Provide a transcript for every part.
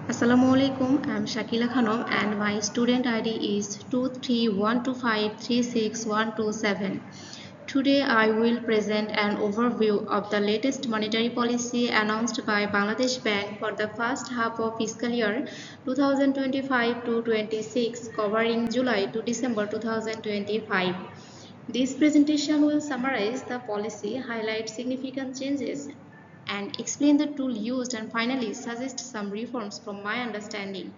Assalamualaikum, I am Shakila Khanum and my student ID is 23125361227. Today I will present an overview of the latest monetary policy announced by Bangladesh Bank for the first half of fiscal year 2025 to 26 covering July to December 2025. This presentation will summarize the policy, highlight significant changes, and explain the tool used and finally suggest some reforms from my understanding.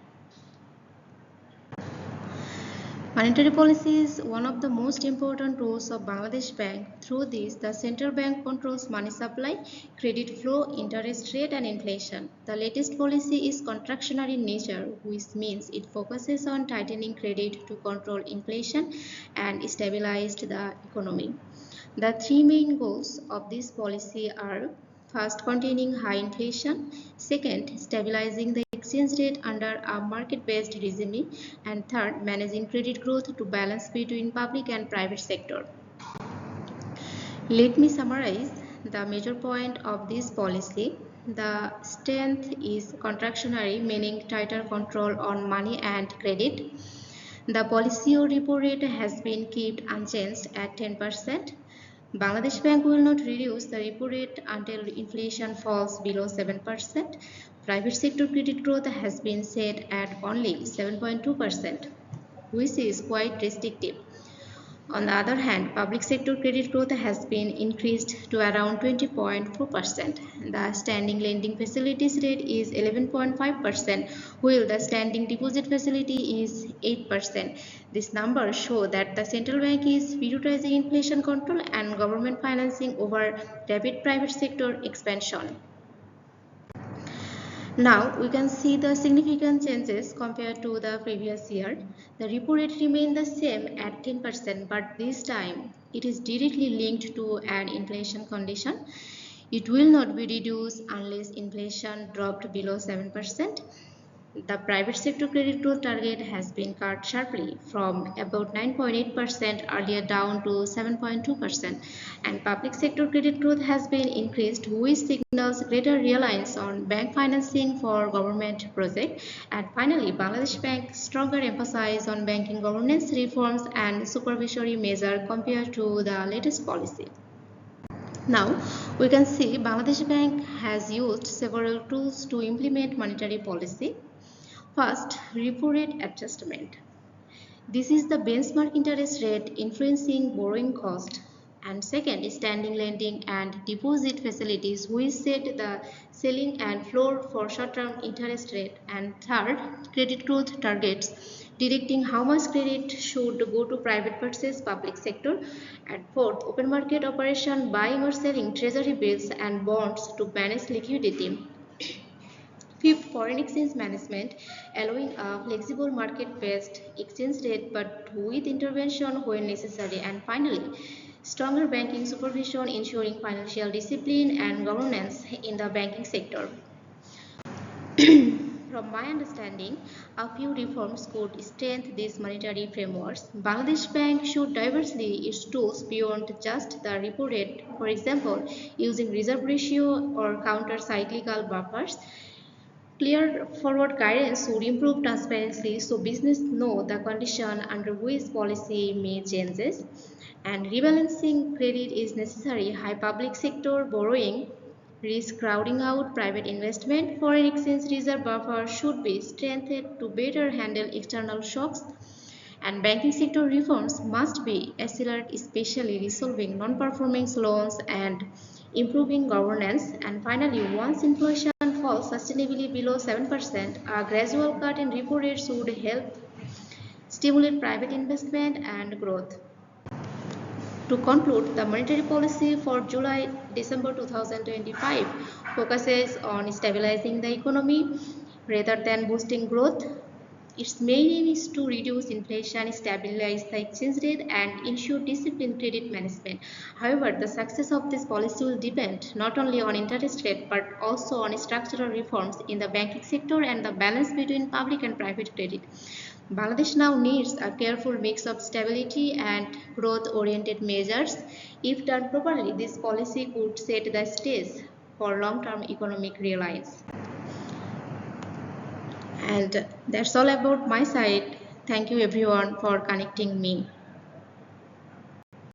Monetary policy is one of the most important tools of Bangladesh Bank. Through this, the central bank controls money supply, credit flow, interest rate and inflation. The latest policy is contractionary in nature, which means it focuses on tightening credit to control inflation and stabilize the economy. The three main goals of this policy are: first, containing high inflation; second, stabilizing the exchange rate under a market-based regime; and third, managing credit growth to balance between public and private sector. Let me summarize the major point of this policy. The strength is contractionary, meaning tighter control on money and credit. The policy or repo rate has been kept unchanged at 10%. Bangladesh Bank will not reduce the repo rate until inflation falls below 7%. Private sector credit growth has been set at only 7.2%, which is quite restrictive. On the other hand, public sector credit growth has been increased to around 20.4%. The standing lending facilities rate is 11.5%, while the standing deposit facility is 8%. These numbers show that the central bank is prioritizing inflation control and government financing over rapid private sector expansion. Now we can see the significant changes compared to the previous year. The repo rate remained the same at 10%, but this time it is directly linked to an inflation condition. It will not be reduced unless inflation dropped below 7%. The private sector credit growth target has been cut sharply from about 9.8% earlier down to 7.2%, and public sector credit growth has been increased, which signals greater reliance on bank financing for government projects. And finally, Bangladesh Bank stronger emphasis on banking governance reforms and supervisory measures compared to the latest policy. Now, we can see Bangladesh Bank has used several tools to implement monetary policy. First, repo rate adjustment. This is the benchmark interest rate influencing borrowing cost. And second, standing lending and deposit facilities, which set the ceiling and floor for short-term interest rate. And third, credit growth targets, directing how much credit should go to private versus public sector. And fourth, open market operation, buying or selling treasury bills and bonds to manage liquidity. Fifth, foreign exchange management, allowing a flexible market-based exchange rate but with intervention when necessary. And finally, stronger banking supervision, ensuring financial discipline and governance in the banking sector. From my understanding, a few reforms could strengthen these monetary frameworks. Bangladesh Bank should diversify its tools beyond just the repo rate, for example, using reserve ratio or counter-cyclical buffers. Clear forward guidance would improve transparency so business know the condition under which policy may changes, and rebalancing credit is necessary. High public sector borrowing risk crowding out private investment. Foreign exchange reserve buffer should be strengthened to better handle external shocks, and banking sector reforms must be accelerated, especially resolving non-performing loans and improving governance. And finally, once inflation falls sustainably below 7%, a gradual cut in repo rates would help stimulate private investment and growth. To conclude, the monetary policy for July-December 2025 focuses on stabilizing the economy rather than boosting growth. Its main aim is to reduce inflation, stabilize the exchange rate, and ensure disciplined credit management. However, the success of this policy will depend not only on interest rate but also on structural reforms in the banking sector and the balance between public and private credit. Bangladesh now needs a careful mix of stability and growth-oriented measures. If done properly, this policy could set the stage for long-term economic reliance. And that's all about my side. Thank you everyone for connecting me.